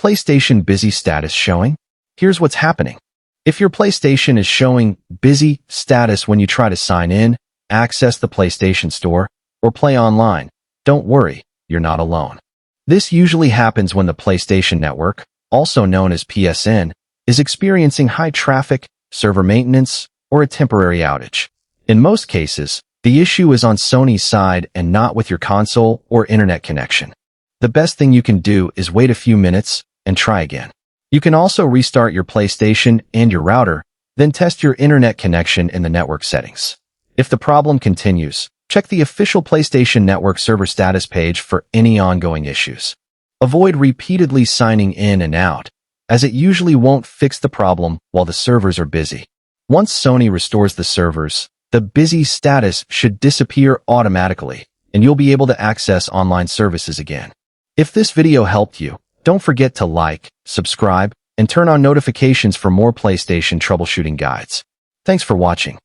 PlayStation Busy status showing? Here's what's happening. If your PlayStation is showing busy status when you try to sign in, access the PlayStation Store, or play online, don't worry, you're not alone. This usually happens when the PlayStation Network, also known as PSN, is experiencing high traffic, server maintenance, or a temporary outage. In most cases, the issue is on Sony's side and not with your console or internet connection. The best thing you can do is wait a few minutes and try again. You can also restart your PlayStation and your router, then test your internet connection in the network settings. If the problem continues, check the official PlayStation Network server status page for any ongoing issues. Avoid repeatedly signing in and out, as it usually won't fix the problem while the servers are busy. Once Sony restores the servers, the busy status should disappear automatically, and you'll be able to access online services again. If this video helped you, don't forget to like, subscribe, and turn on notifications for more PlayStation troubleshooting guides. Thanks for watching.